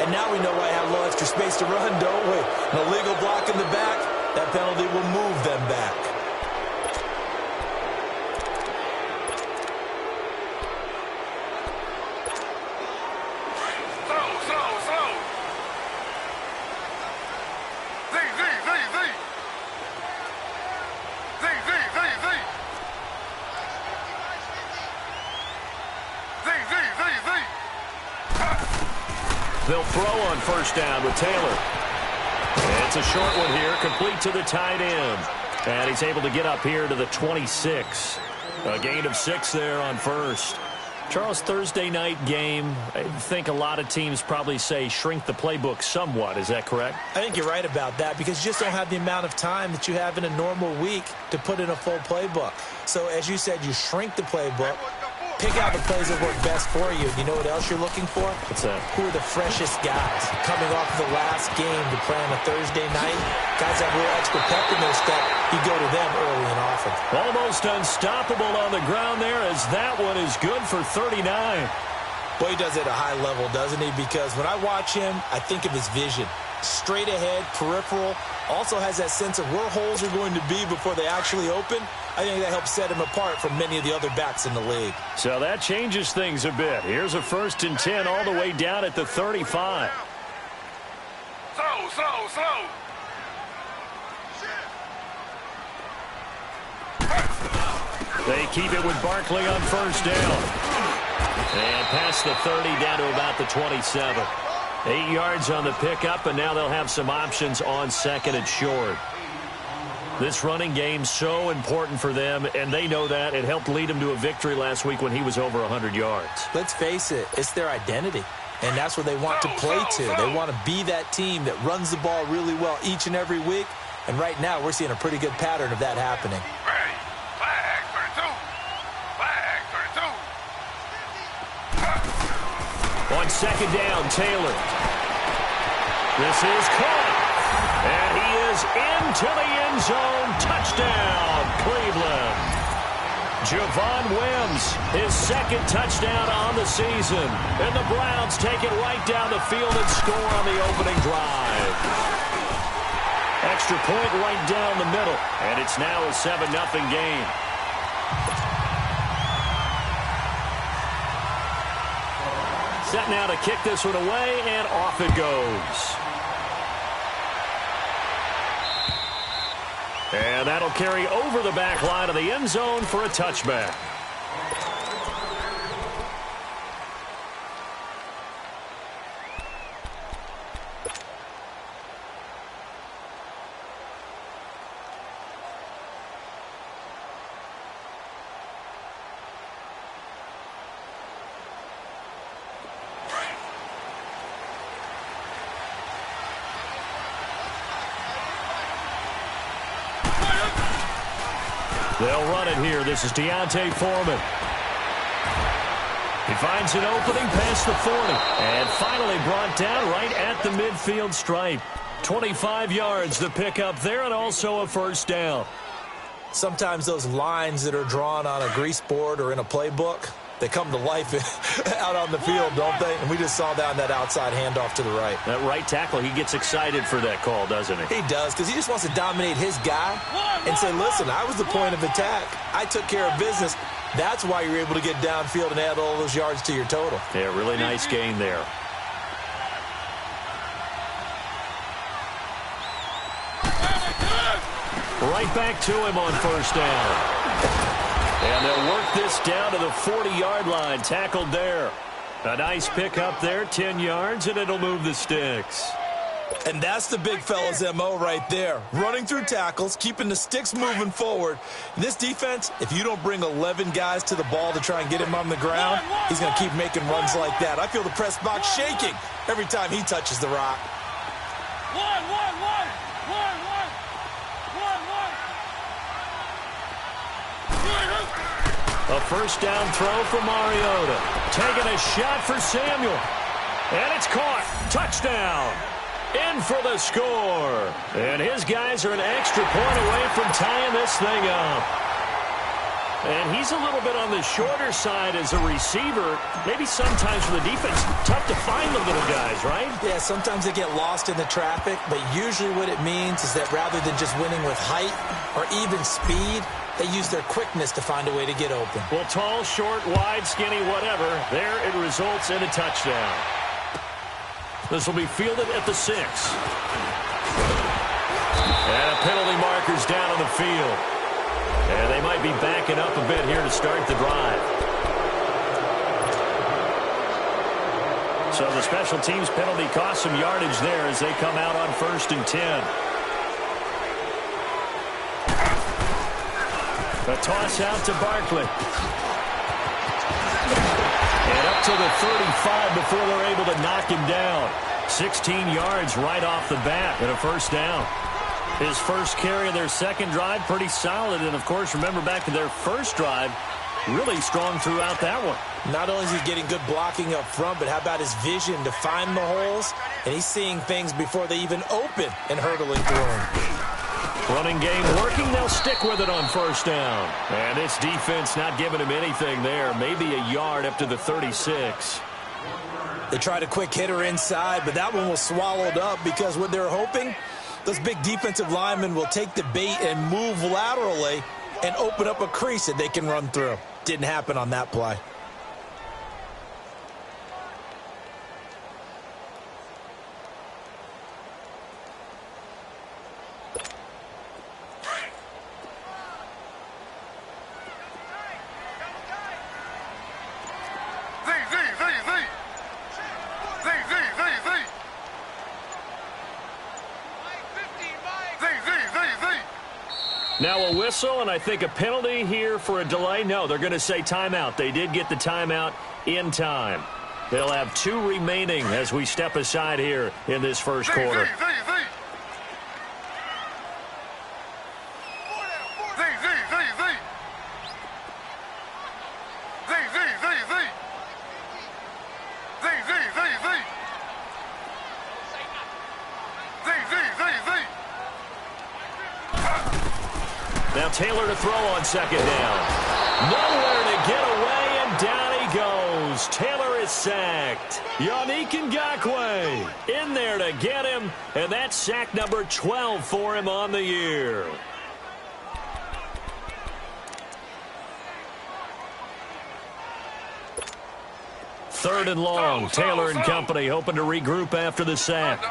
And now we know why I have a little extra space to run, don't we? An illegal block in the back. That penalty will move them back. They'll throw on first down with Taylor. It's a short one here, complete to the tight end. And he's able to get up here to the 26. A gain of 6 there on first. Charles, Thursday night game, I think a lot of teams probably say shrink the playbook somewhat. Is that correct? I think you're right about that because you just don't have the amount of time that you have in a normal week to put in a full playbook. So, as you said, you shrink the playbook, pick out the plays that work best for you. You know what else you're looking for? What's that? Who are the freshest guys coming off of the last game to play on a Thursday night? Guys have a little extra pep in their step. You go to them early and often. Almost unstoppable on the ground there as that one is good for 39. Boy, he does it at a high level, doesn't he? Because when I watch him, I think of his vision. Straight ahead, peripheral, also has that sense of where holes are going to be before they actually open. I think that helps set him apart from many of the other backs in the league. So that changes things a bit. Here's a 1st and 10 all the way down at the 35. Slow. They keep it with Barkley on first down. And past the 30 down to about the 27. 8 yards on the pickup, and now they'll have some options on 2nd and short. This running game so important for them, and they know that. It helped lead them to a victory last week when he was over 100 yards. Let's face it, it's their identity, and that's where they want to play to. They want to be that team that runs the ball really well each and every week, and right now we're seeing a pretty good pattern of that happening. On 2nd down, Taylor. This is caught. And he is into the end zone. Touchdown, Cleveland. Javon Wims, his 2nd touchdown on the season. And the Browns take it right down the field and score on the opening drive. Extra point right down the middle. And it's now a 7-0 game. Set now to kick this one away, and off it goes. And that'll carry over the back line of the end zone for a touchback. They'll run it here. This is Deontay Foreman. He finds an opening past the 40. And finally brought down right at the midfield stripe. 25 yards to pick up there, and also a 1st down. Sometimes those lines that are drawn on a grease board or in a playbook, they come to life out on the field, don't they? And we just saw that on that outside handoff to the right. That right tackle, he gets excited for that call, doesn't he? He does, because he just wants to dominate his guy and say, listen, I was the point of attack. I took care of business. That's why you're able to get downfield and add all those yards to your total. Yeah, really nice gain there. Right back to him on 1st down. And they'll work this down to the 40-yard line. Tackled there. A nice pick up there, 10 yards, and it'll move the sticks. And that's the big fella's M.O. right there. Running through tackles, keeping the sticks moving forward. This defense, if you don't bring 11 guys to the ball to try and get him on the ground, he's going to keep making runs like that. I feel the press box shaking every time he touches the rock. A 1st down throw for Mariota. Taking a shot for Samuel. And it's caught. Touchdown. In for the score. And his guys are an extra point away from tying this thing up. And he's a little bit on the shorter side as a receiver. Maybe sometimes for the defense, tough to find the little guys, right? Yeah, sometimes they get lost in the traffic, but usually what it means is that rather than just winning with height or even speed, they use their quickness to find a way to get open. Well, tall, short, wide, skinny, whatever, there it results in a touchdown. This will be fielded at the 6. And a penalty marker's down on the field. And they might be backing up a bit here to start the drive. So the special teams penalty cost some yardage there as they come out on 1st and 10. A toss out to Barkley. And up to the 35 before they're able to knock him down. 16 yards right off the bat and a first down. His first carry of their second drive, pretty solid. And, of course, remember back to their first drive, really strong throughout that one. Not only is he getting good blocking up front, but how about his vision to find the holes? And he's seeing things before they even open and hurdling through them. Running game working. They'll stick with it on first down. And this defense not giving him anything there. Maybe a yard up to the 36. They tried a quick hitter inside, but that one was swallowed up because what they're hoping, those big defensive linemen will take the bait and move laterally and open up a crease that they can run through. Didn't happen on that play. Now a whistle, and I think a penalty here for a delay. No, they're going to say timeout. They did get the timeout in time. They'll have 2 remaining as we step aside here in this first quarter. Now Taylor to throw on second down. Nowhere to get away, and down he goes. Taylor is sacked. Yannick Ngakoue in there to get him, and that's sack number 12 for him on the year. Third and long. Taylor and company hoping to regroup after the sack.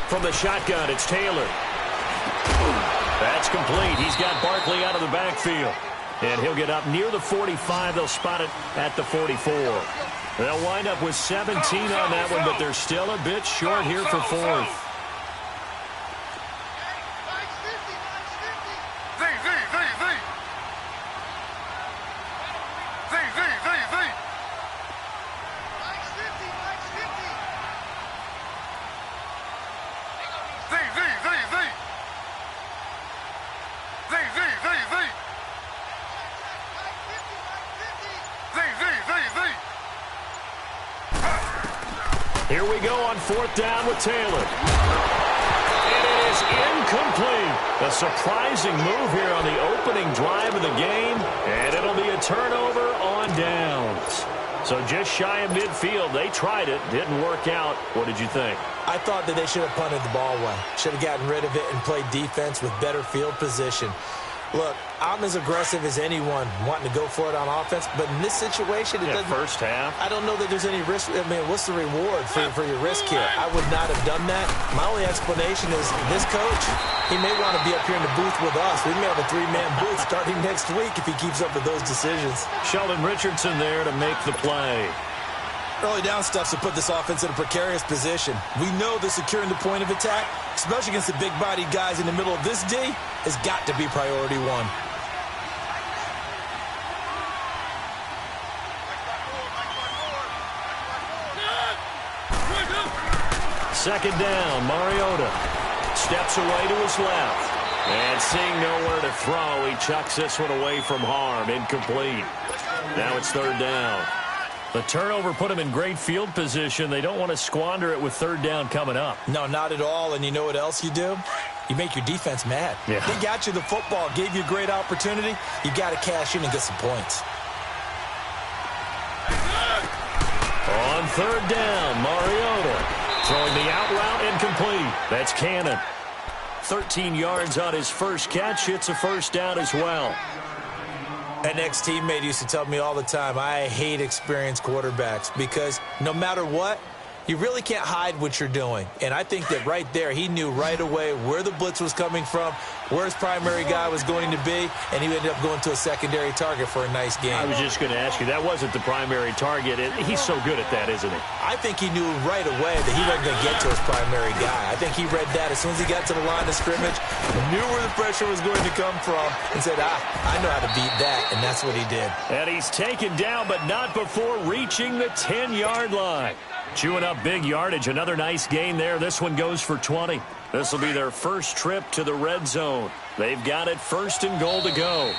From the shotgun, it's Taylor. That's complete. He's got Barkley out of the backfield. And he'll get up near the 45. They'll spot it at the 44. They'll wind up with 17 on that one, but they're still a bit short here for 4th. Here we go on 4th down with Taylor. And it is incomplete. A surprising move here on the opening drive of the game. And it'll be a turnover on downs. So just shy of midfield. They tried it. Didn't work out. What did you think? I thought that they should have punted the ball away. Should have gotten rid of it and played defense with better field position. Look, I'm as aggressive as anyone wanting to go for it on offense, but in this situation, it doesn't. First half. I don't know that there's any risk. I mean, what's the reward for your risk here? I would not have done that. My only explanation is this coach, he may want to be up here in the booth with us. We may have a 3-man booth starting next week if he keeps up with those decisions. Sheldon Richardson there to make the play. Early down stuff to put this offense in a precarious position. We know that securing the point of attack, especially against the big-bodied guys in the middle of this D, has got to be priority 1. Second down, Mariota steps away to his left. And seeing nowhere to throw, he chucks this one away from harm. Incomplete. Now it's 3rd down. The turnover put them in great field position. They don't want to squander it with third down coming up. No, not at all. And you know what else you do? You make your defense mad. Yeah. They got you the football, gave you a great opportunity. You got to cash in and get some points. On third down, Mariota throwing the out route incomplete. That's Cannon. 13 yards on his first catch. It's a first down as well. An ex-teammate used to tell me all the time, I hate experienced quarterbacks because no matter what, you really can't hide what you're doing. And I think that right there, he knew right away where the blitz was coming from, where his primary guy was going to be, and he ended up going to a secondary target for a nice game. I was just going to ask you, that wasn't the primary target. He's so good at that, isn't he? I think he knew right away that he wasn't going to get to his primary guy. I think he read that as soon as he got to the line of scrimmage, knew where the pressure was going to come from, and said, I know how to beat that, and that's what he did. And he's taken down, but not before reaching the 10-yard line. Chewing up big yardage. Another nice gain there. This one goes for 20. This will be their first trip to the red zone. They've got it first and goal to go.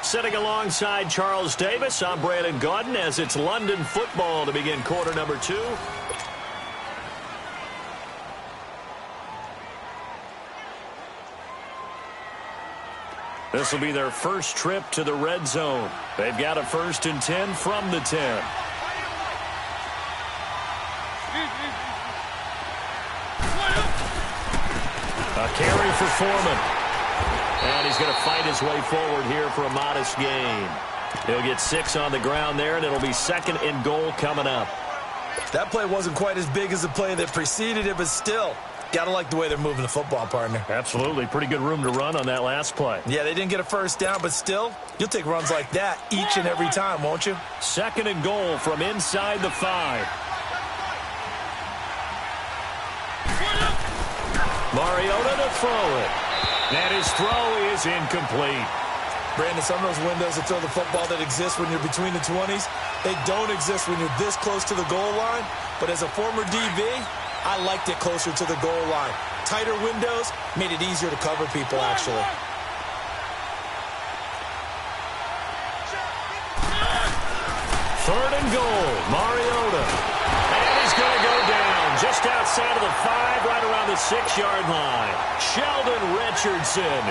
Sitting alongside Charles Davis, I'm Brandon Gaudin as it's London football to begin quarter number 2. This will be their first trip to the red zone. They've got a first and 10 from the 10. A carry for Foreman. And he's going to fight his way forward here for a modest gain. He'll get 6 on the ground there, and it'll be second and goal coming up. That play wasn't quite as big as the play that preceded it, but still, got to like the way they're moving the football, partner. Absolutely. Pretty good room to run on that last play. Yeah, they didn't get a first down, but still, you'll take runs like that each and every time, won't you? Second and goal from inside the 5. Mariota to throw it. And his throw is incomplete. Brandon, some of those windows to throw the football that exist when you're between the 20s, they don't exist when you're this close to the goal line. But as a former DB, I liked it closer to the goal line. Tighter windows made it easier to cover people, actually. Third and goal, Mariota. And he's going to go down just outside of the 5, right around the 6-yard line. Sheldon Richardson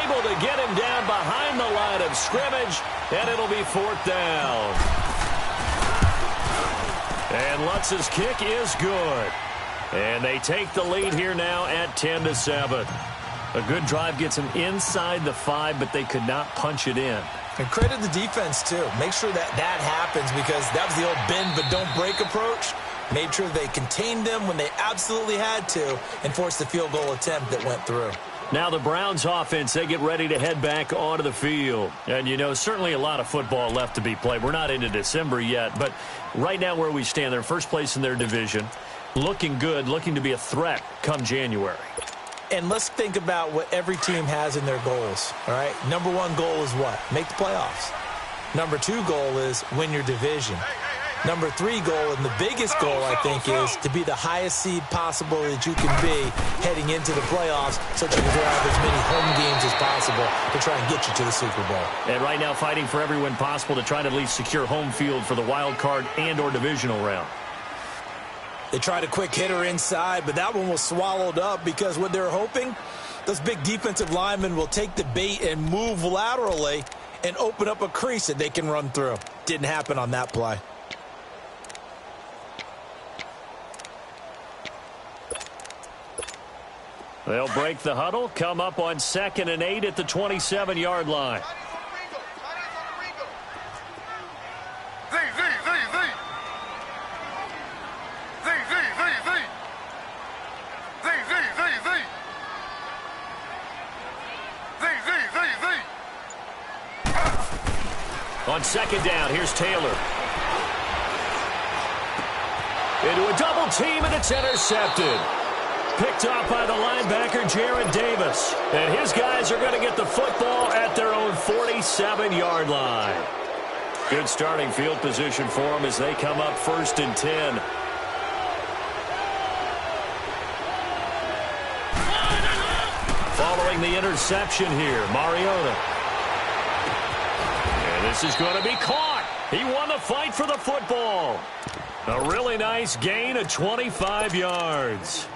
able to get him down behind the line of scrimmage, and it'll be 4th down. And Lutz's kick is good. And they take the lead here now at 10-7. A good drive gets them inside the 5, but they could not punch it in. And credit the defense, too. Make sure that happens because that was the old bend but don't break approach. Made sure they contained them when they absolutely had to and forced the field goal attempt that went through. Now the Browns offense, they get ready to head back onto the field. And, you know, certainly a lot of football left to be played. We're not into December yet, but right now where we stand, they're first place in their division. Looking good, looking to be a threat come January. And let's think about what every team has in their goals, all right? Number 1 goal is what? Make the playoffs. Number 2 goal is win your division. Number 3 goal, and the biggest goal, I think, is to be the highest seed possible that you can be heading into the playoffs so that you can have as many home games as possible to try and get you to the Super Bowl. And right now fighting for every win possible to try to at least secure home field for the wild card and or divisional round. They tried a quick hitter inside, but that one was swallowed up because what they're hoping, those big defensive linemen will take the bait and move laterally and open up a crease that they can run through. Didn't happen on that play. They'll break the huddle, come up on 2nd and 8 at the 27-yard line. On 2nd down, here's Taylor. Into a double team, and it's intercepted. Picked off by the linebacker, Jared Davis. And his guys are going to get the football at their own 47-yard line. Good starting field position for them as they come up 1st and 10. Following the interception here, Mariota. And this is going to be caught. He won the fight for the football. A really nice gain of 25 yards.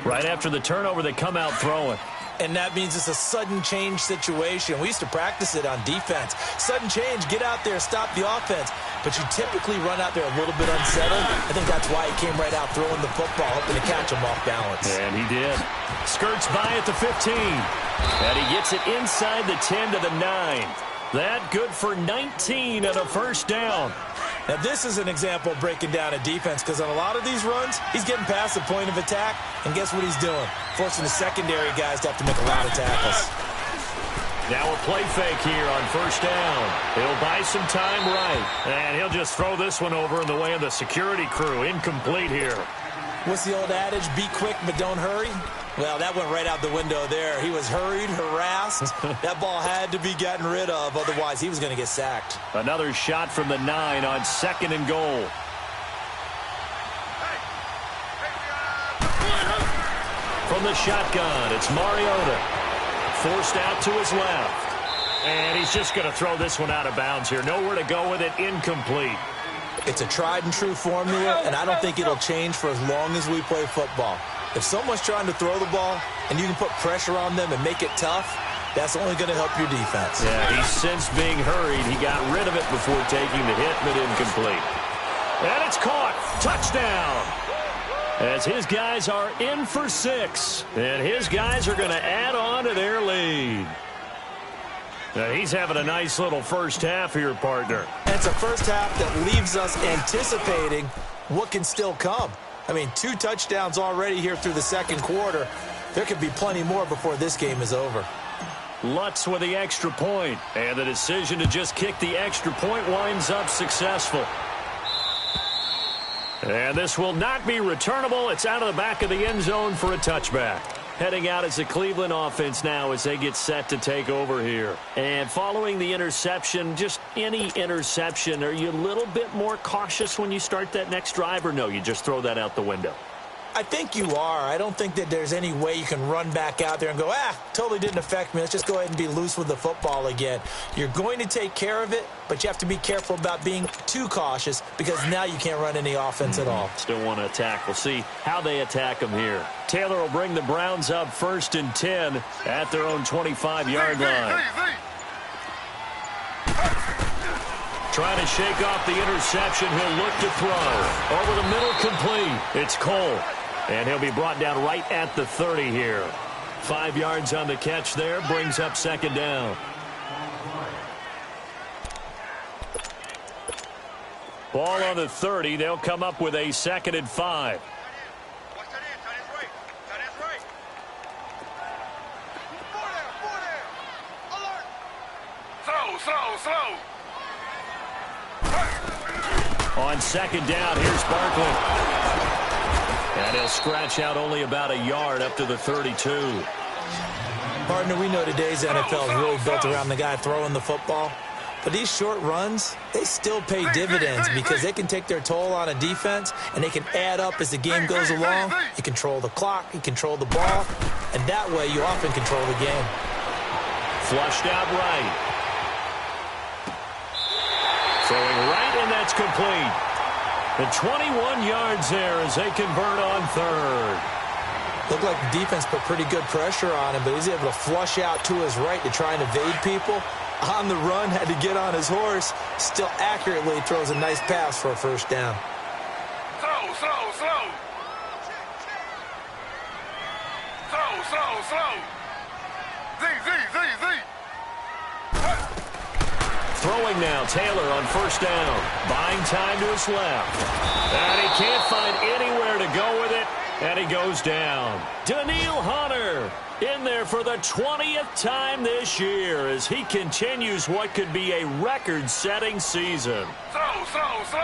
Right after the turnover, they come out throwing. And that means it's a sudden change situation. We used to practice it on defense. Sudden change, get out there, stop the offense. But you typically run out there a little bit unsettled. I think that's why he came right out throwing the football, hoping to catch him off balance. And he did. Skirts by at the 15. And he gets it inside the 10 to the 9. That good for 19 and a first down. Now, this is an example of breaking down a defense because on a lot of these runs, he's getting past the point of attack, and guess what he's doing? Forcing the secondary guys to have to make a lot of tackles. Now a play fake here on first down. He'll buy some time right, and he'll just throw this one over in the way of the security crew. Incomplete here. What's the old adage? Be quick, but don't hurry. Well, that went right out the window there. He was hurried, harassed. That ball had to be gotten rid of. Otherwise, he was going to get sacked. Another shot from the 9 on 2nd and goal. From the shotgun, it's Mariota. Forced out to his left. And he's just going to throw this one out of bounds here. Nowhere to go with it. Incomplete. It's a tried-and-true formula, and I don't think it'll change for as long as we play football. If someone's trying to throw the ball and you can put pressure on them and make it tough, that's only going to help your defense. Yeah, he's since being hurried. He got rid of it before taking the hit, but incomplete. And it's caught. Touchdown. As his guys are in for 6. And his guys are going to add on to their lead. Now, he's having a nice little first half here, partner. And it's a first half that leaves us anticipating what can still come. I mean, 2 touchdowns already here through the second quarter. There could be plenty more before this game is over. Lutz with the extra point. And the decision to just kick the extra point winds up successful. And this will not be returnable. It's out of the back of the end zone for a touchback. Heading out as the Cleveland offense now as they get set to take over here. And following the interception, just any interception, are you a little bit more cautious when you start that next drive, or no, you just throw that out the window? I think you are. I don't think that there's any way you can run back out there and go, totally didn't affect me. Let's just go ahead and be loose with the football again. You're going to take care of it, but you have to be careful about being too cautious because now you can't run any offense at all. Still want to attack. We'll see how they attack them here. Taylor will bring the Browns up 1st and 10 at their own 25-yard line. Trying to shake off the interception. He'll look to throw. Over the middle, complete. It's Cole. And he'll be brought down right at the 30 here. 5 yards on the catch there. Brings up 2nd down. Ball on the 30. They'll come up with a 2nd and 5. Slow. On 2nd down, here's Barkley. And he'll scratch out only about a yard up to the 32. Partner, we know today's NFL is really built around the guy throwing the football. But these short runs, they still pay dividends because they can take their toll on a defense and they can add up as the game goes along. You control the clock, you control the ball, and that way you often control the game. Flushed out right. Throwing right, and that's complete. The 21 yards there as they convert on 3rd. Looked like the defense put pretty good pressure on him, but he's able to flush out to his right to try and evade people. On the run, had to get on his horse. Still accurately throws a nice pass for a first down. Slow. Z. Throwing now, Taylor on 1st down. Buying time to his left. And he can't find anywhere to go with it. And he goes down. Daniil Hunter in there for the 20th time this year as he continues what could be a record-setting season. Slow. Z.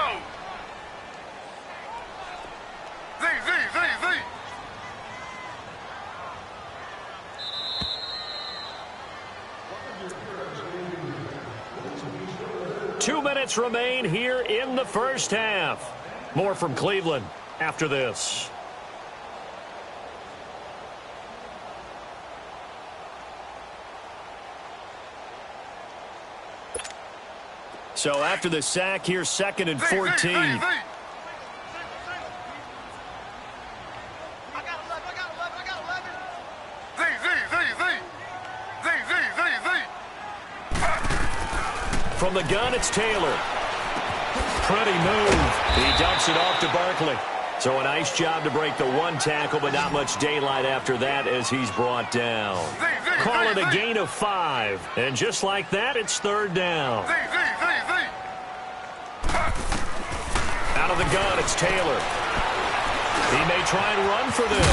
2 minutes remain here in the first half. More from Cleveland after this. So after the sack, here's 2nd and 14. From the gun, it's Taylor. Pretty move. He dumps it off to Barkley. So a nice job to break the one tackle, but not much daylight after that as he's brought down. Call it a gain of 5. And just like that, it's 3rd down. Out of the gun, it's Taylor. He may try and run for this.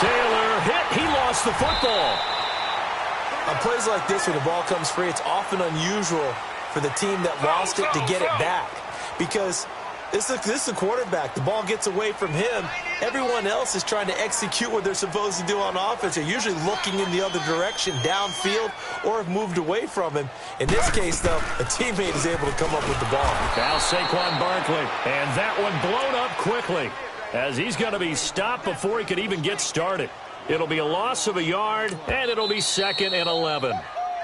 Taylor hit. He lost the football. On plays like this where the ball comes free, it's often unusual for the team that lost it to get it back. Because this is a quarterback. The ball gets away from him. Everyone else is trying to execute what they're supposed to do on offense. They're usually looking in the other direction, downfield, or have moved away from him. In this case, though, a teammate is able to come up with the ball. Now Saquon Barkley. And that one blown up quickly as he's going to be stopped before he could even get started. It'll be a loss of a yard, and it'll be 2nd and 11.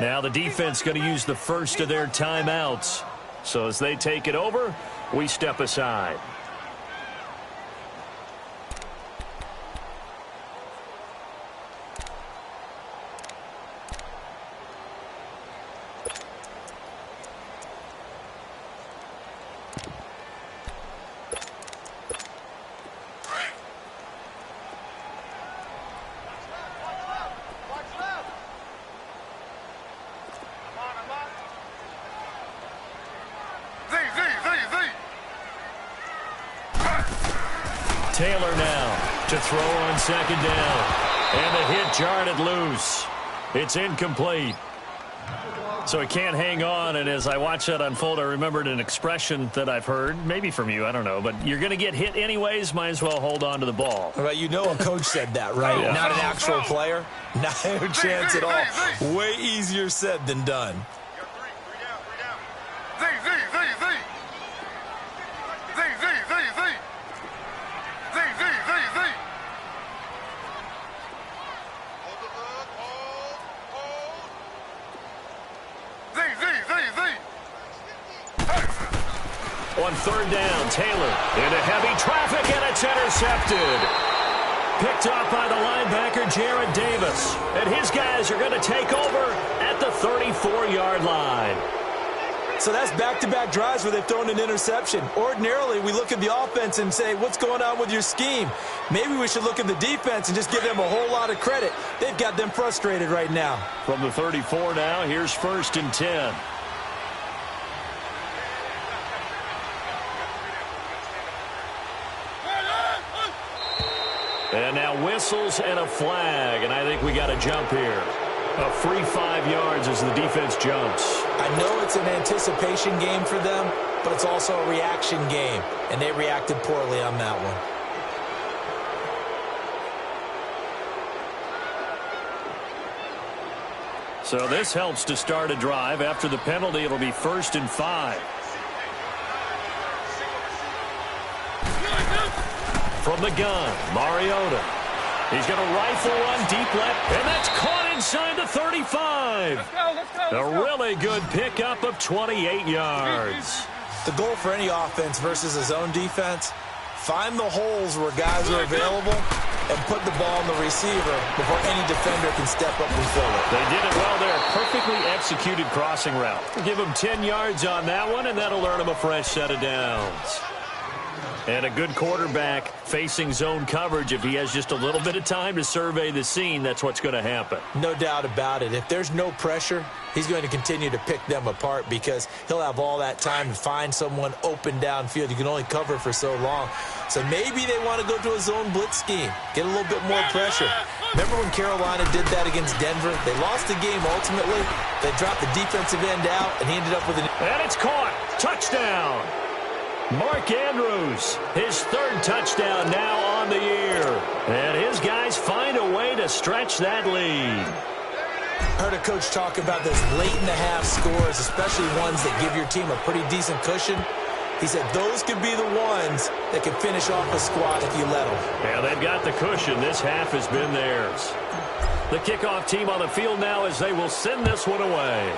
Now the defense going to use the first of their timeouts. So as they take it over, we step aside. Taylor now to throw on 2nd down. And the hit jarred it loose. It's incomplete. So he can't hang on, and as I watch that unfold, I remembered an expression that I've heard, maybe from you, I don't know, but you're going to get hit anyways, might as well hold on to the ball. Right, you know a coach said that, right? Yeah. Not an actual player. Not a chance at all. Way easier said than done. On 3rd down, Taylor into heavy traffic, and it's intercepted. Picked off by the linebacker, Jarrad Davis. And his guys are going to take over at the 34-yard line. So that's back-to-back drives where they've thrown an interception. Ordinarily, we look at the offense and say, what's going on with your scheme? Maybe we should look at the defense and just give them a whole lot of credit. They've got them frustrated right now. From the 34 now, here's 1st and 10. And now whistles and a flag, and I think we got a jump here. A free 5 yards as the defense jumps. I know it's an anticipation game for them, but it's also a reaction game, and they reacted poorly on that one. So this helps to start a drive. After the penalty, it'll be 1st and 5. From the gun, Mariota. He's going to rifle one deep left, and that's caught inside the 35. Let's go. A really good pickup of 28 yards. The goal for any offense versus a zone defense, find the holes where guys are available and put the ball on the receiver before any defender can step up and fill it. They did it well there. Perfectly executed crossing route. Give them 10 yards on that one, and that'll earn them a fresh set of downs. And a good quarterback facing zone coverage, if he has just a little bit of time to survey the scene, that's what's going to happen. No doubt about it. If there's no pressure, he's going to continue to pick them apart because he'll have all that time to find someone open downfield. You can only cover for so long. So maybe they want to go to a zone blitz scheme, get a little bit more pressure. Remember when Carolina did that against Denver? They lost the game ultimately. They dropped the defensive end out, and he ended up with an... And it's caught. Touchdown. Mark Andrews, his 3rd touchdown now on the year. And his guys find a way to stretch that lead. Heard a coach talk about those late-in-the-half scores, especially ones that give your team a pretty decent cushion. He said those could be the ones that can finish off a squad if you let them. Yeah, they've got the cushion. This half has been theirs. The kickoff team on the field now as they will send this one away.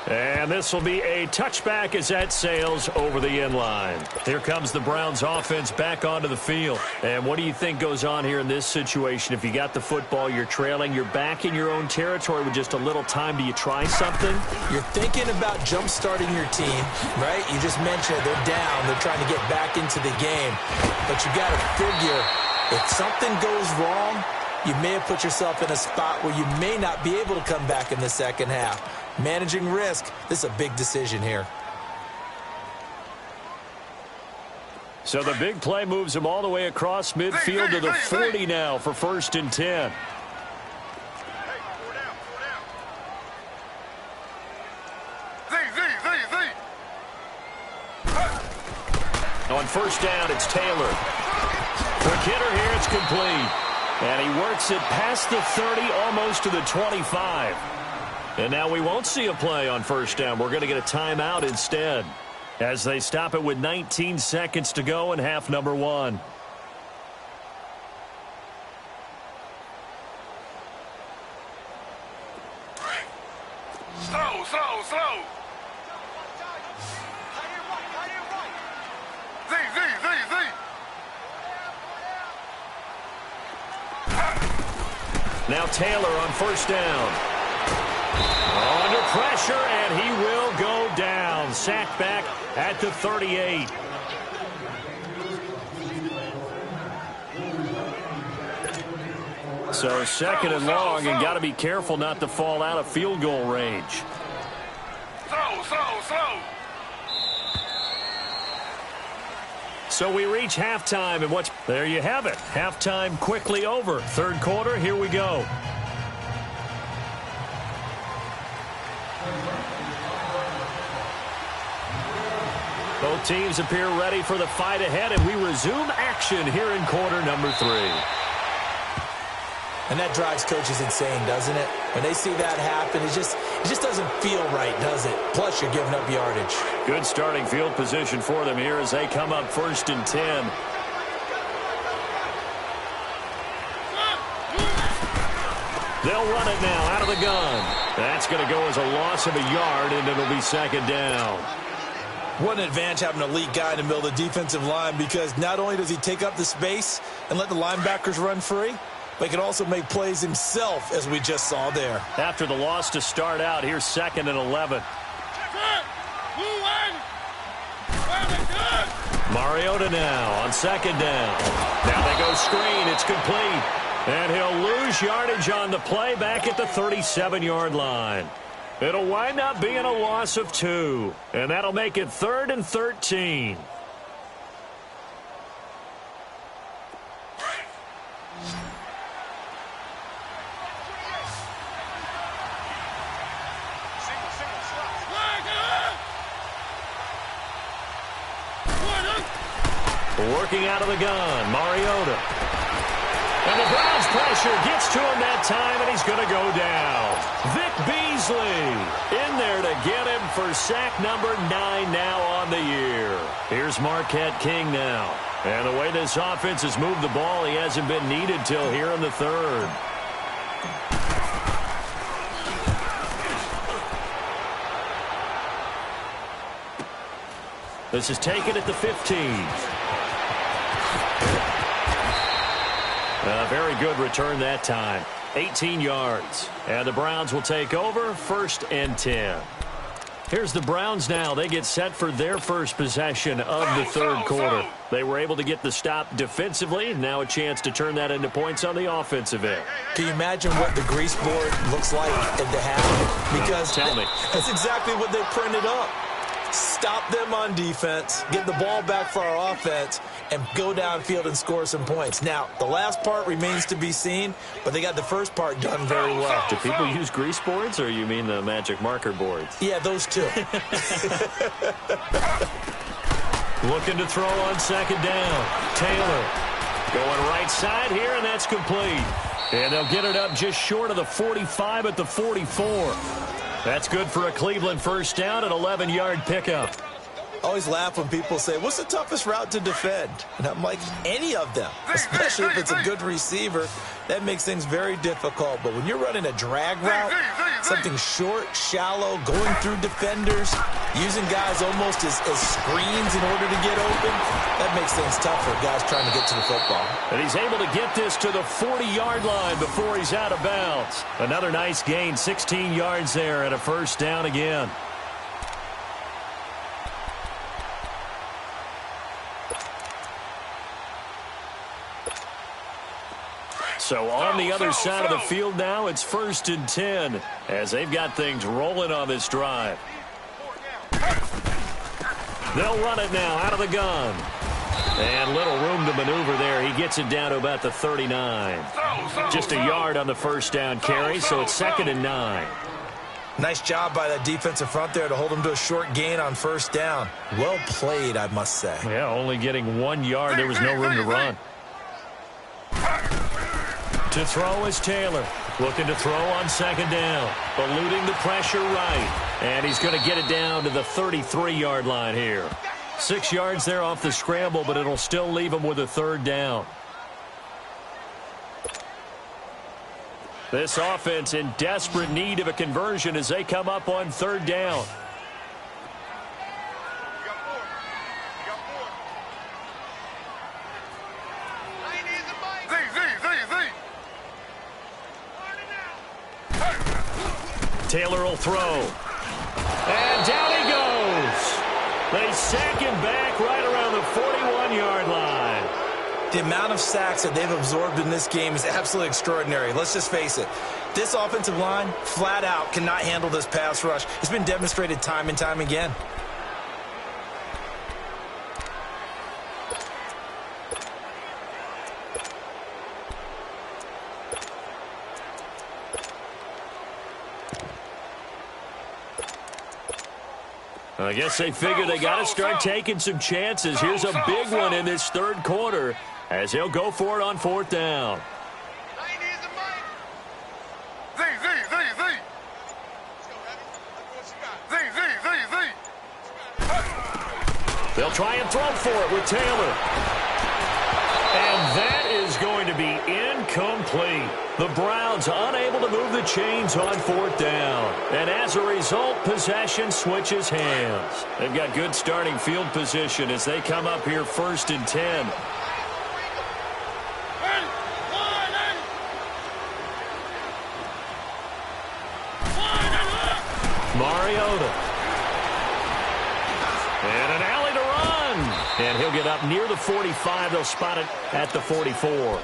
And this will be a touchback as that sails over the end line. Here comes the Browns offense back onto the field. And what do you think goes on here in this situation? If you got the football, you're trailing, you're back in your own territory with just a little time. Do you try something? You're thinking about jump-starting your team, right? You just mentioned they're down. They're trying to get back into the game. But you got to figure if something goes wrong, you may have put yourself in a spot where you may not be able to come back in the second half. Managing risk, this is a big decision here. So the big play moves him all the way across midfield to the 40 now for 1st and 10. On 1st down, it's Taylor. Quick hitter here, it's complete. And he works it past the 30, almost to the 25. And now we won't see a play on 1st down. We're going to get a timeout instead as they stop it with 19 seconds to go in half number 1. Slow. Now Taylor on 1st down. Under pressure, and he will go down. Sacked back at the 38. So 2nd and long, and got to be careful not to fall out of field goal range. Slow. So we reach halftime, and there you have it. Halftime quickly over. 3rd quarter, here we go. Both teams appear ready for the fight ahead, and we resume action here in quarter number 3. And that drives coaches insane, doesn't it? When they see that happen, it just doesn't feel right, does it? Plus, you're giving up yardage. Good starting field position for them here as they come up 1st and 10. They'll run it now out of the gun. That's going to go as a loss of a yard, and it'll be 2nd down. What an advantage having an elite guy in the middle of the defensive line, because not only does he take up the space and let the linebackers run free, but he can also make plays himself, as we just saw there. After the loss to start out, here's 2nd and 11. Mariota now on 2nd down. Now they go screen. It's complete. And he'll lose yardage on the play back at the 37-yard line. It'll wind up being a loss of 2. And that'll make it 3rd and 13. Working out of the gun, Mariota. And the Browns pressure gets to him that time, and he's going to go down. Vic Beasley in there to get him for sack number 9 now on the year. Here's Marquette King now. And the way this offense has moved the ball, he hasn't been needed till here in the 3rd. This is taken at the 15. A very good return that time. 18 yards. And the Browns will take over 1st and 10. Here's the Browns now. They get set for their first possession of the 3rd quarter. They were able to get the stop defensively. Now a chance to turn that into points on the offensive end. Can you imagine what the grease board looks like at the half? Because tell me. That's exactly what they printed up. Stop them on defense, get the ball back for our offense, and go downfield and score some points. Now, the last part remains to be seen, but they got the first part done very well. Do people use grease boards, or you mean the magic marker boards? Yeah, those two. Looking to throw on 2nd down. Taylor going right side here, and that's complete. And they'll get it up just short of the 45 at the 44. That's good for a Cleveland 1st down, an 11-yard pickup. I always laugh when people say, what's the toughest route to defend? And I'm like, any of them, especially if it's a good receiver. That makes things very difficult. But when you're running a drag route, Something short, shallow, going through defenders, using guys almost as screens in order to get open. That makes things tough for guys trying to get to the football. And he's able to get this to the 40-yard line before he's out of bounds. Another nice gain, 16 yards there and a first down again. So on the other side of the field now, it's 1st and 10 as they've got things rolling on this drive. They'll run it now out of the gun. And little room to maneuver there. He gets it down to about the 39. Just a yard on the first down carry, so it's 2nd and 9. Nice job by that defensive front there to hold him to a short gain on first down. Well played, I must say. Yeah, only getting 1 yard. There was no room to run. To throw is Taylor. Looking to throw on 2nd down. Eluding the pressure right. And he's going to get it down to the 33-yard line here. 6 yards there off the scramble, but it'll still leave him with a 3rd down. This offense in desperate need of a conversion as they come up on 3rd down. Taylor will throw. And down he goes. They sack him back right around the 41-yard line. The amount of sacks that they've absorbed in this game is absolutely extraordinary. Let's just face it. This offensive line, flat out, cannot handle this pass rush. It's been demonstrated time and time again. I guess they figure they got to start taking some chances. Here's a big one in this 3rd quarter as he'll go for it on 4th down. They'll try and throw for it with Taylor. And that is going to be incomplete. The Browns unable to move the chains on 4th down. And as a result, possession switches hands. They've got good starting field position as they come up here 1st and 10. Mariota. And an alley to run. And he'll get up near the 45. They'll spot it at the 44.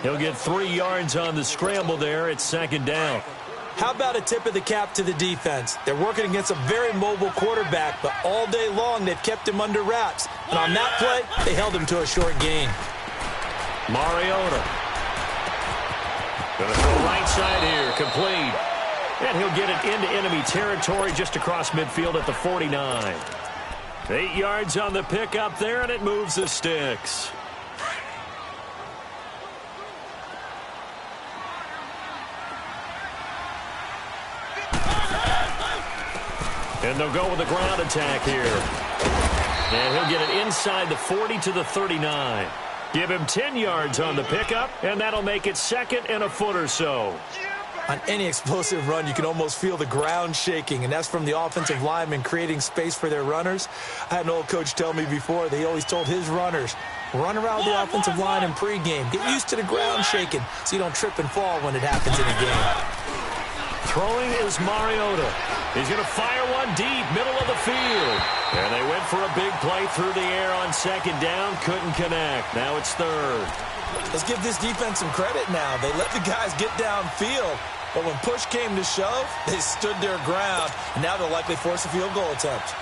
He'll get 3 yards on the scramble there. It's 2nd down. How about a tip of the cap to the defense? They're working against a very mobile quarterback, but all day long they've kept him under wraps. And on that play, they held him to a short gain. Mariota. Going to throw right side here. Complete. And he'll get it into enemy territory just across midfield at the 49. 8 yards on the pickup there, and it moves the sticks. And they'll go with a ground attack here. And he'll get it inside the 40 to the 39. Give him 10 yards on the pickup, and that'll make it 2nd and a foot or so. On any explosive run, you can almost feel the ground shaking, and that's from the offensive linemen creating space for their runners. I had an old coach tell me before, they always told his runners, run around the offensive line in pregame. Get used to the ground shaking so you don't trip and fall when it happens in a game. Throwing is Mariota. He's going to fire one deep, middle of the field. And they went for a big play through the air on 2nd down. Couldn't connect. Now it's 3rd. Let's give this defense some credit now. They let the guys get downfield. But when push came to shove, they stood their ground. And now they'll likely force a field goal attempt.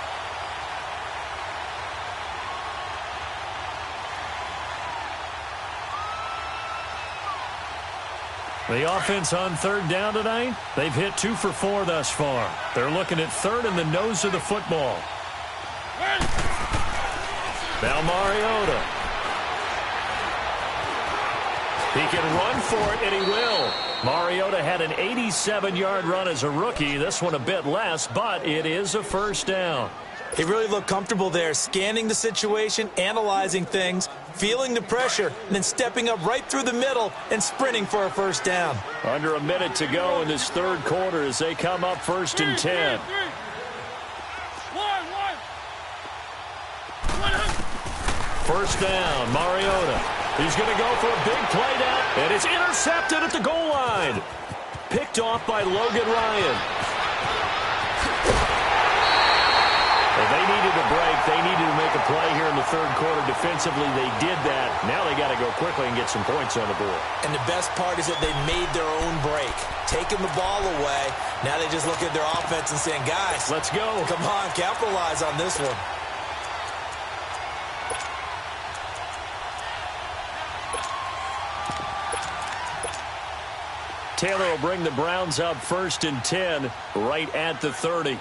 The offense on 3rd down tonight, they've hit 2 for 4 thus far. They're looking at 3rd in the nose of the football. Now Mariota. He can run for it, and he will. Mariota had an 87-yard run as a rookie. This one a bit less, but it is a first down. He really looked comfortable there, scanning the situation, analyzing things, feeling the pressure, and then stepping up right through the middle and sprinting for a first down. Under a minute to go in this third quarter as they come up 1st and 10. First down, Mariota. He's going to go for a big play down, and it's intercepted at the goal line. Picked off by Logan Ryan. Well, they needed a break. They needed to make a play here in the third quarter. Defensively, they did that. Now they got to go quickly and get some points on the board. And the best part is that they made their own break. Taking the ball away. Now they just look at their offense and saying, guys, let's go. Come on, capitalize on this one. Taylor will bring the Browns up 1st and 10 right at the 30.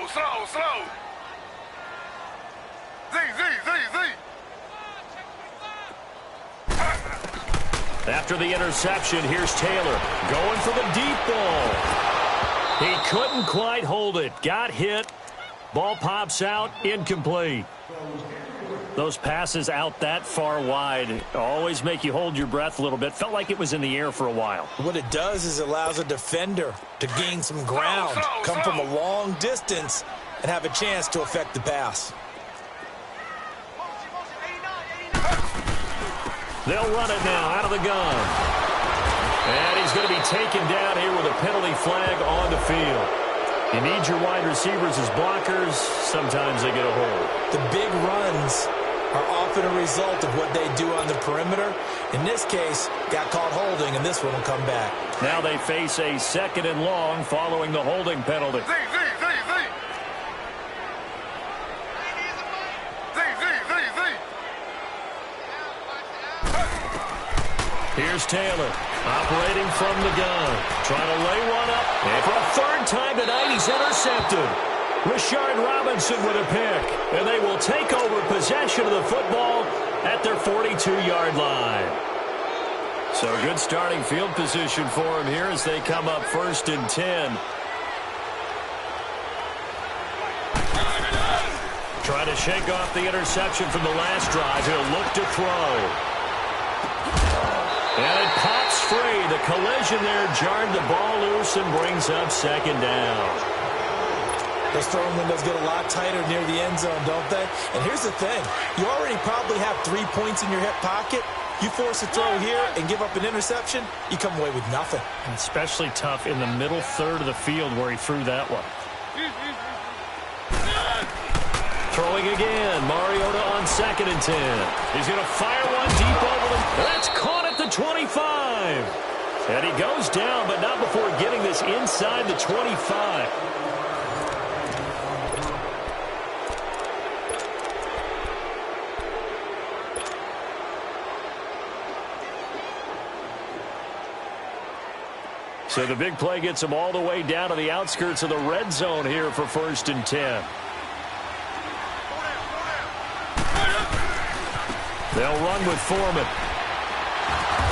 Slow. Z. After the interception, here's Taylor going for the deep ball. He couldn't quite hold it. Got hit. Ball pops out. Incomplete. Those passes out that far wide always make you hold your breath a little bit. Felt like it was in the air for a while. What it does is it allows a defender to gain some ground, come from a long distance, and have a chance to affect the pass. They'll run it now out of the gun. And he's going to be taken down here with a penalty flag on the field. You need your wide receivers as blockers. Sometimes they get a hold. The big runs are often a result of what they do on the perimeter. In this case, got caught holding, and this one will come back. Now they face a 2nd and long following the holding penalty. Z. Here's Taylor, operating from the gun, trying to lay one up. And for a third time tonight, he's intercepted. Rashard Robinson with a pick, and they will take over possession of the football at their 42-yard line. So good starting field position for him here as they come up 1st and 10. Trying to shake off the interception from the last drive. He'll look to throw. And it pops free. The collision there jarred the ball loose and brings up 2nd down. Those throwing windows get a lot tighter near the end zone, don't they? And here's the thing. You already probably have 3 points in your hip pocket. You force a throw here and give up an interception, you come away with nothing. And especially tough in the middle third of the field where he threw that one. Throwing again. Mariota on 2nd and 10. He's going to fire one deep over them. That's caught at the 25. And he goes down, but not before getting this inside the 25. So the big play gets him all the way down to the outskirts of the red zone here for 1st and 10. They'll run with Foreman.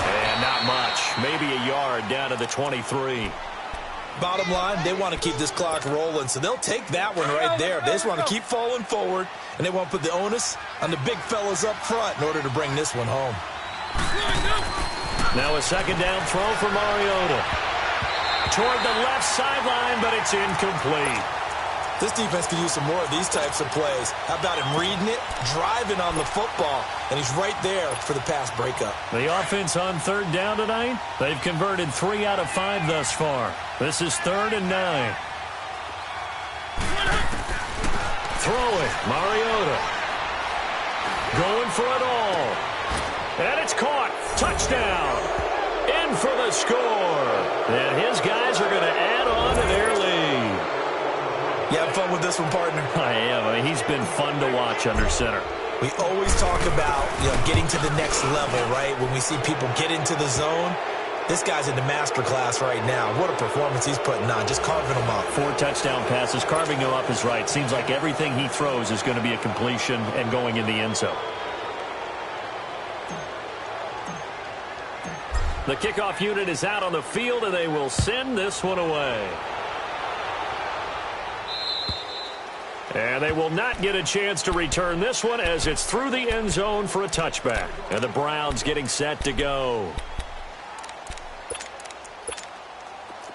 And not much. Maybe a yard down to the 23. Bottom line, they want to keep this clock rolling, so they'll take that one right there. They just want to keep falling forward, and they want to put the onus on the big fellas up front in order to bring this one home. Now a 2nd down throw for Mariota. Toward the left sideline, but it's incomplete. This defense could use some more of these types of plays. How about him reading it, driving on the football, and he's right there for the pass breakup. The offense on 3rd down tonight, they've converted 3 out of 5 thus far. This is 3rd and 9. Throwing, Mariota. Going for it all. And it's caught. Touchdown. In for the score. And his guys are going to add on to their lead. You having fun with this one, partner? I am. I mean, he's been fun to watch under center. We always talk about, getting to the next level, right? When we see people get into the zone, this guy's in the master class right now. What a performance he's putting on, just carving them up. 4 touchdown passes. Carving them up is right. Seems like everything he throws is going to be a completion and going in the end zone. The kickoff unit is out on the field, and they will send this one away. And they will not get a chance to return this one as it's through the end zone for a touchback. And the Browns getting set to go.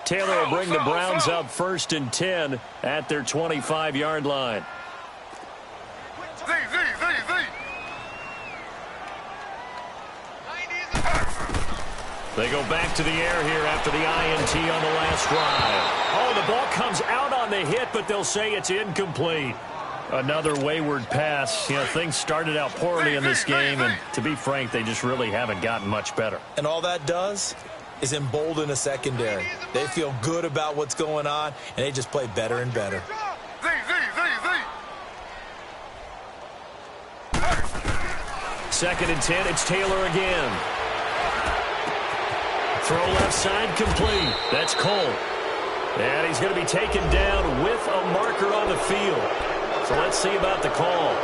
Taylor will bring the Browns up 1st and 10 at their 25-yard line. They go back to the air here after the INT on the last drive. Oh, the ball comes out on the hit, but they'll say it's incomplete. Another wayward pass. You know, things started out poorly in this game, and to be frank, they just really haven't gotten much better. And all that does is embolden a secondary. They feel good about what's going on, and they just play better and better. 2nd and 10, it's Taylor again. Throw left side complete. That's Cole. And he's going to be taken down with a marker on the field. So let's see about the call.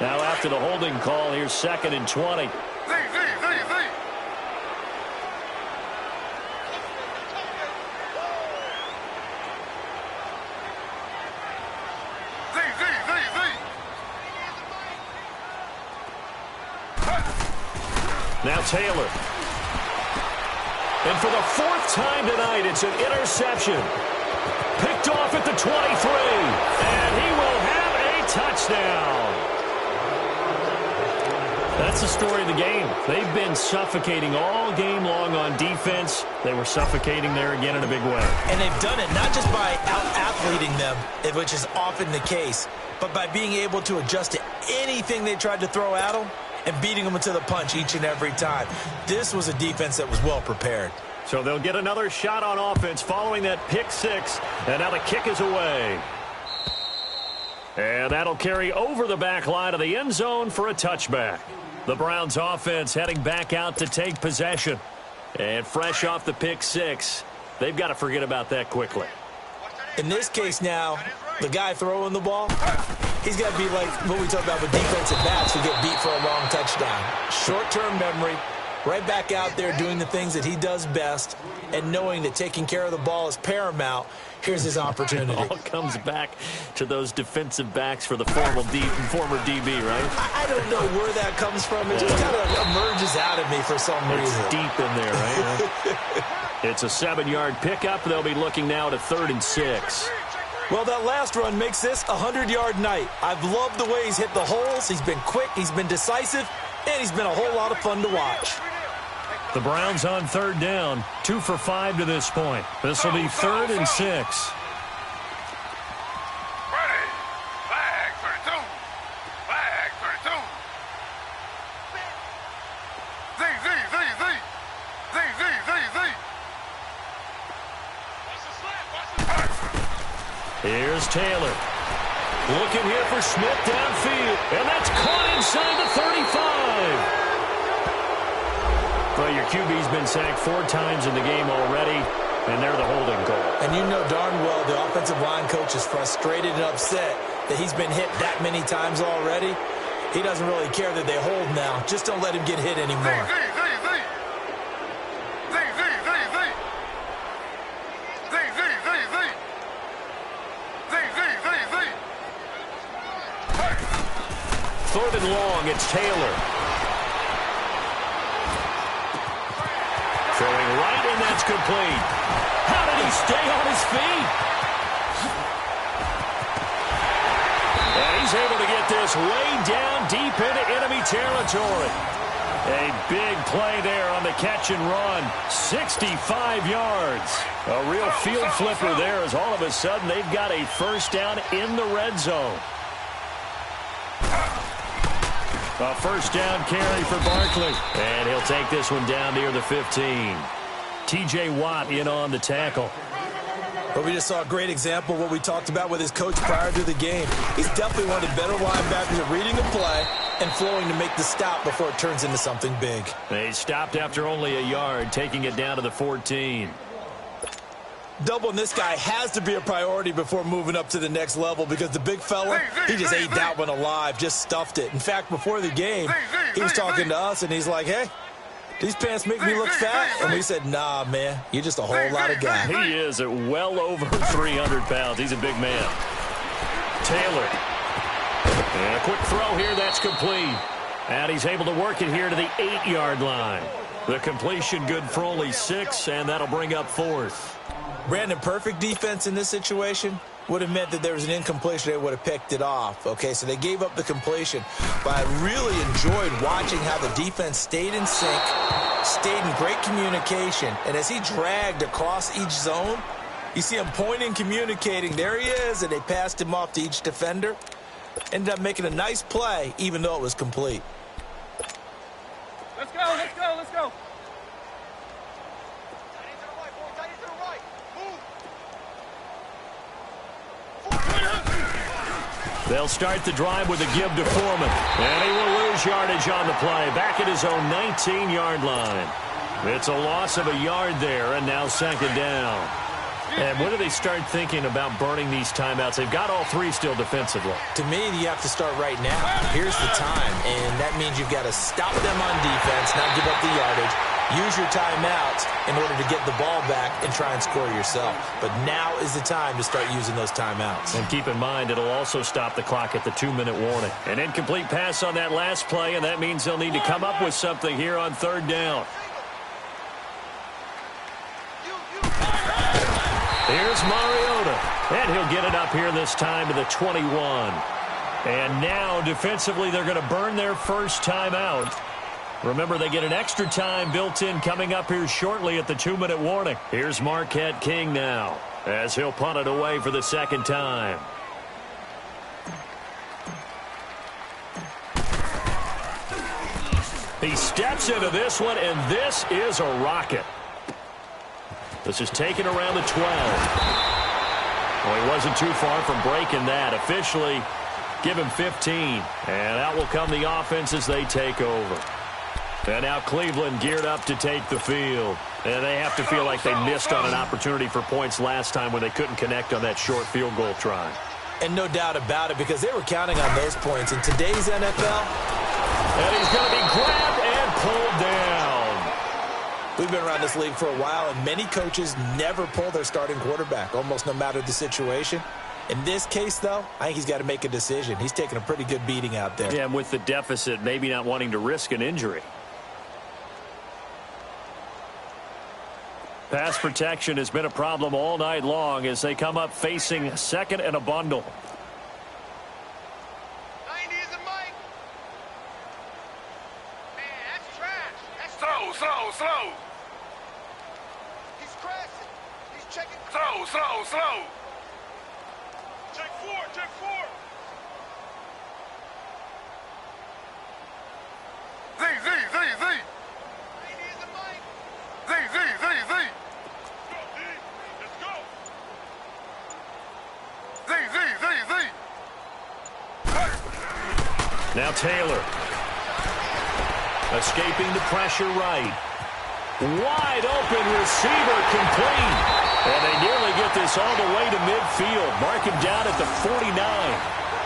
Now after the holding call, here's 2nd and 20. Now Taylor. And for the 4th time tonight, it's an interception. Picked off at the 23. And he will have a touchdown. That's the story of the game. They've been suffocating all game long on defense. They were suffocating there again in a big way. And they've done it not just by out-athleting them, which is often the case, but by being able to adjust to anything they tried to throw at them and beating them to the punch each and every time. This was a defense that was well prepared. So they'll get another shot on offense following that pick 6. And now the kick is away. And that'll carry over the back line of the end zone for a touchback. The Browns offense heading back out to take possession. And fresh off the pick 6, they've got to forget about that quickly. In this case now, the guy throwing the ball, he's got to be like what we talk about with defensive backs who get beat for a long touchdown. Short-term memory, right back out there doing the things that he does best, and knowing that taking care of the ball is paramount. Here's his opportunity. It all comes back to those defensive backs for the former DB, right? I don't know where that comes from. It just kind of emerges out of me for some reason. It's deep in there, right? It's a 7-yard pickup. They'll be looking now at a 3rd and 6. Well, that last run makes this a 100-yard night. I've loved the way he's hit the holes. He's been quick, he's been decisive, and he's been a whole lot of fun to watch. The Browns on 3rd down, 2 for 5 to this point. This will be 3rd and 6. Ready. Flag 32. Flag 32. Here's Taylor. Looking here for Smith downfield. And that's caught inside the 35. Well, your QB's been sacked 4 times in the game already, and they're the holding call. And you know darn well the offensive line coach is frustrated and upset that he's been hit that many times already. He doesn't really care that they hold now. Just don't let him get hit anymore. Third and long, it's Taylor. Throwing right, and that's complete. How did he stay on his feet? And he's able to get this way down deep into enemy territory. A big play there on the catch and run. 65 yards. A real field flipper there as all of a sudden they've got a first down in the red zone. A first down carry for Barkley. And he'll take this one down near the 15. T.J. Watt in on the tackle. But we just saw a great example of what we talked about with his coach prior to the game. He's definitely one of the better linebackers at reading a play and flowing to make the stop before it turns into something big. They stopped after only a yard, taking it down to the 14. Doubling this guy has to be a priority before moving up to the next level because the big fella, he just ate that one alive, just stuffed it. In fact, before the game, he was talking to us, and he's like, hey, these pants make me look fat? And we said, nah, man, you're just a whole lot of guy. He is at well over 300 pounds. He's a big man. Taylor. And a quick throw here, that's complete. And he's able to work it here to the 8-yard line. The completion good for only 6, and that'll bring up 4th. Brandon, perfect defense in this situation would have meant that there was an incompletion. They would have picked it off. Okay, so they gave up the completion. But I really enjoyed watching how the defense stayed in sync, stayed in great communication. And as he dragged across each zone, you see him pointing, communicating. There he is, and they passed him off to each defender. Ended up making a nice play, even though it was complete. Let's go, let's go, let's go. They'll start the drive with a give to Foreman. And he will lose yardage on the play. Back at his own 19-yard line. It's a loss of a yard there, and now 2nd down. And when do they start thinking about burning these timeouts? They've got all 3 still defensively. To me, you have to start right now. Here's the time, and that means you've got to stop them on defense, not give up the yardage. Use your timeouts in order to get the ball back and try and score yourself. But now is the time to start using those timeouts. And keep in mind, it'll also stop the clock at the 2-minute warning. An incomplete pass on that last play, and that means they'll need to come up with something here on 3rd down. Here's Mariota, and he'll get it up here this time to the 21. And now, defensively, they're going to burn their first timeout. Remember, they get an extra time built in coming up here shortly at the 2-minute warning. Here's Marquette King now, as he'll punt it away for the 2nd time. He steps into this one, and this is a rocket. This is taken around the 12. Well, he wasn't too far from breaking that. Officially, give him 15. And out will come the offense as they take over. And now Cleveland geared up to take the field. And they have to feel like they missed on an opportunity for points last time when they couldn't connect on that short field goal try. And no doubt about it, because they were counting on those points. In today's NFL, and he's going to be grabbed and pulled down. We've been around this league for a while, and many coaches never pull their starting quarterback, almost no matter the situation. In this case, though, I think he's got to make a decision. He's taking a pretty good beating out there. Yeah, and with the deficit, maybe not wanting to risk an injury. Pass protection has been a problem all night long as they come up facing 2nd and a bundle. 90 is a mic. Man, that's trash. That's slow. He's crashing. He's checking. Slow. Check 4. Z. 90 is a mic. Z. Let's go. Z. Now Taylor. Escaping the pressure right. Wide open receiver complete. And they nearly get this all the way to midfield. Mark him down at the 49.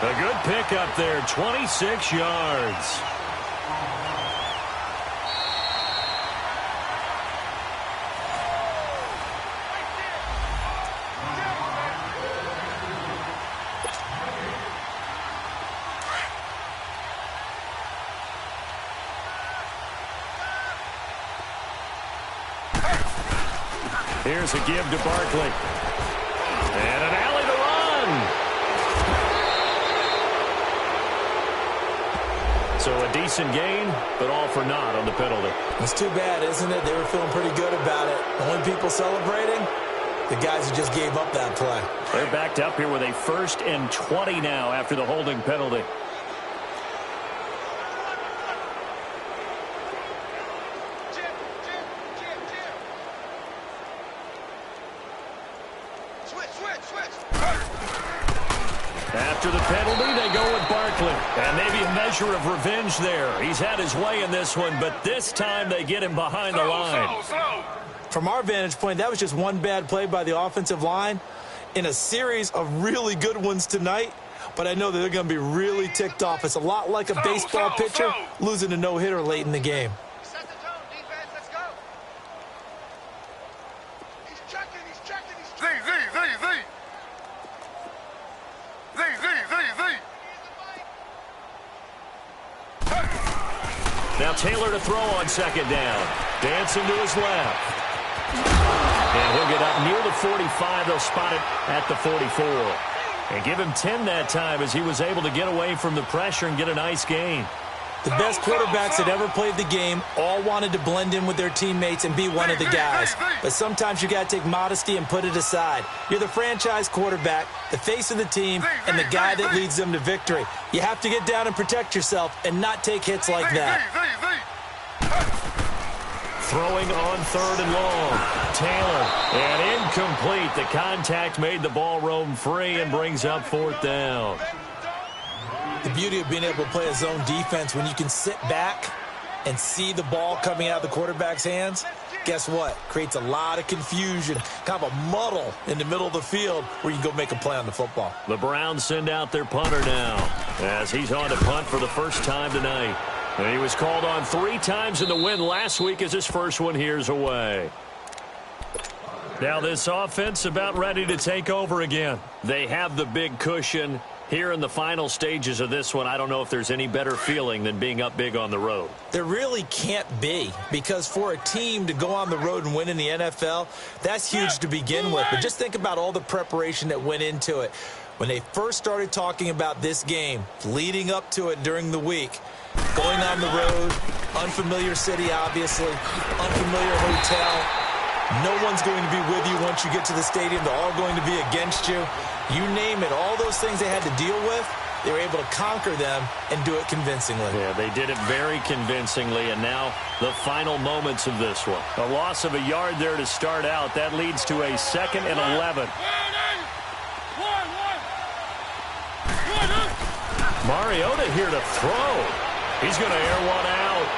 A good pickup there, 26 yards. Here's a give to Barkley. And an alley to run. So a decent gain, but all for naught on the penalty. It's too bad, isn't it? They were feeling pretty good about it. The only people celebrating, the guys who just gave up that play. They're backed up here with a 1st and 20 now after the holding penalty. After the penalty, they go with Barkley. And maybe a measure of revenge there. He's had his way in this one, but this time they get him behind the line. From our vantage point, that was just one bad play by the offensive line in a series of really good ones tonight. But I know that they're going to be really ticked off. It's a lot like a baseball pitcher losing a no-hitter late in the game. Set the tone, defense. Let's go. He's checking. Z. Now Taylor to throw on second down. Dancing to his left. And he'll get up near the 45. They'll spot it at the 44. And give him 10 that time as he was able to get away from the pressure and get a nice gain. The best quarterbacks that ever played the game all wanted to blend in with their teammates and be one of the guys. But sometimes you got to take modesty and put it aside. You're the franchise quarterback, the face of the team, and the guy that leads them to victory. You have to get down and protect yourself and not take hits like that. Throwing on third and long. Taylor, and incomplete. The contact made the ball roam free and brings up fourth down. The beauty of being able to play a zone defense when you can sit back and see the ball coming out of the quarterback's hands, guess what? Creates a lot of confusion, kind of a muddle in the middle of the field where you can go make a play on the football. The Browns send out their punter now as he's on to punt for the first time tonight. And he was called on 3 times in the win last week as his first one here's away. Now this offense about ready to take over again. They have the big cushion. Here in the final stages of this one, I don't know if there's any better feeling than being up big on the road. There really can't be, because for a team to go on the road and win in the NFL, that's huge to begin with. But just think about all the preparation that went into it. When they first started talking about this game, leading up to it during the week, going on the road, unfamiliar city, obviously, unfamiliar hotel. No one's going to be with you once you get to the stadium. They're all going to be against you. You name it, all those things they had to deal with, they were able to conquer them and do it convincingly. Yeah, they did it very convincingly, and now the final moments of this one. A loss of a yard there to start out. That leads to a 2nd and 11. Mariota here to throw. He's going to air one out.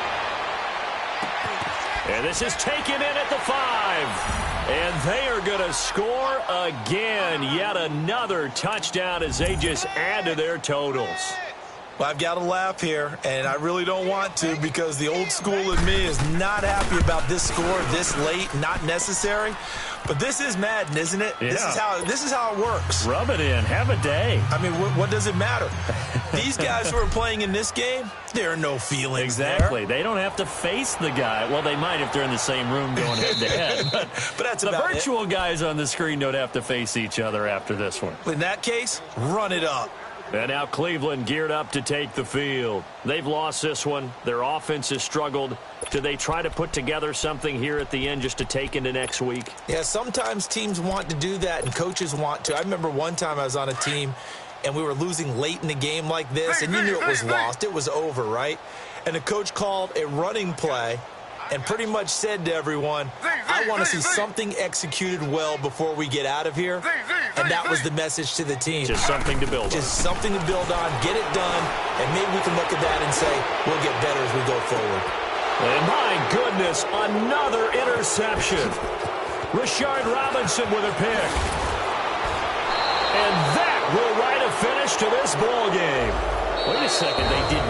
And this is taken in at the 5. And they are going to score again. Yet another touchdown as they just add to their totals. Well, I've got to laugh here, and I really don't want to, because the old school in me is not happy about this score this late, not necessary. But this is Madden, isn't it? Yeah. This is how it works. Rub it in. Have a day. I mean, what does it matter? These guys who are playing in this game, there are no feelings Exactly. there. They don't have to face the guy. Well, they might if they're in the same room going head-to-head. But that's the about virtual guys on the screen don't have to face each other after this one. In that case, run it up. And now Cleveland geared up to take the field. They've lost this one. Their offense has struggled. Do they try to put together something here at the end just to take into next week? Yeah, sometimes teams want to do that and coaches want to. I remember one time I was on a team and we were losing late in the game like this, and you knew it was lost. It was over, right? And the coach called a running play and pretty much said to everyone, I want to see something executed well before we get out of here. And that was the message to the team. Just something to build on. Just something to build on, get it done, and maybe we can look at that and say, we'll get better as we go forward. And my goodness, another interception. Rashard Robinson with a pick. And that will write a finish to this ball game. Wait a second, they did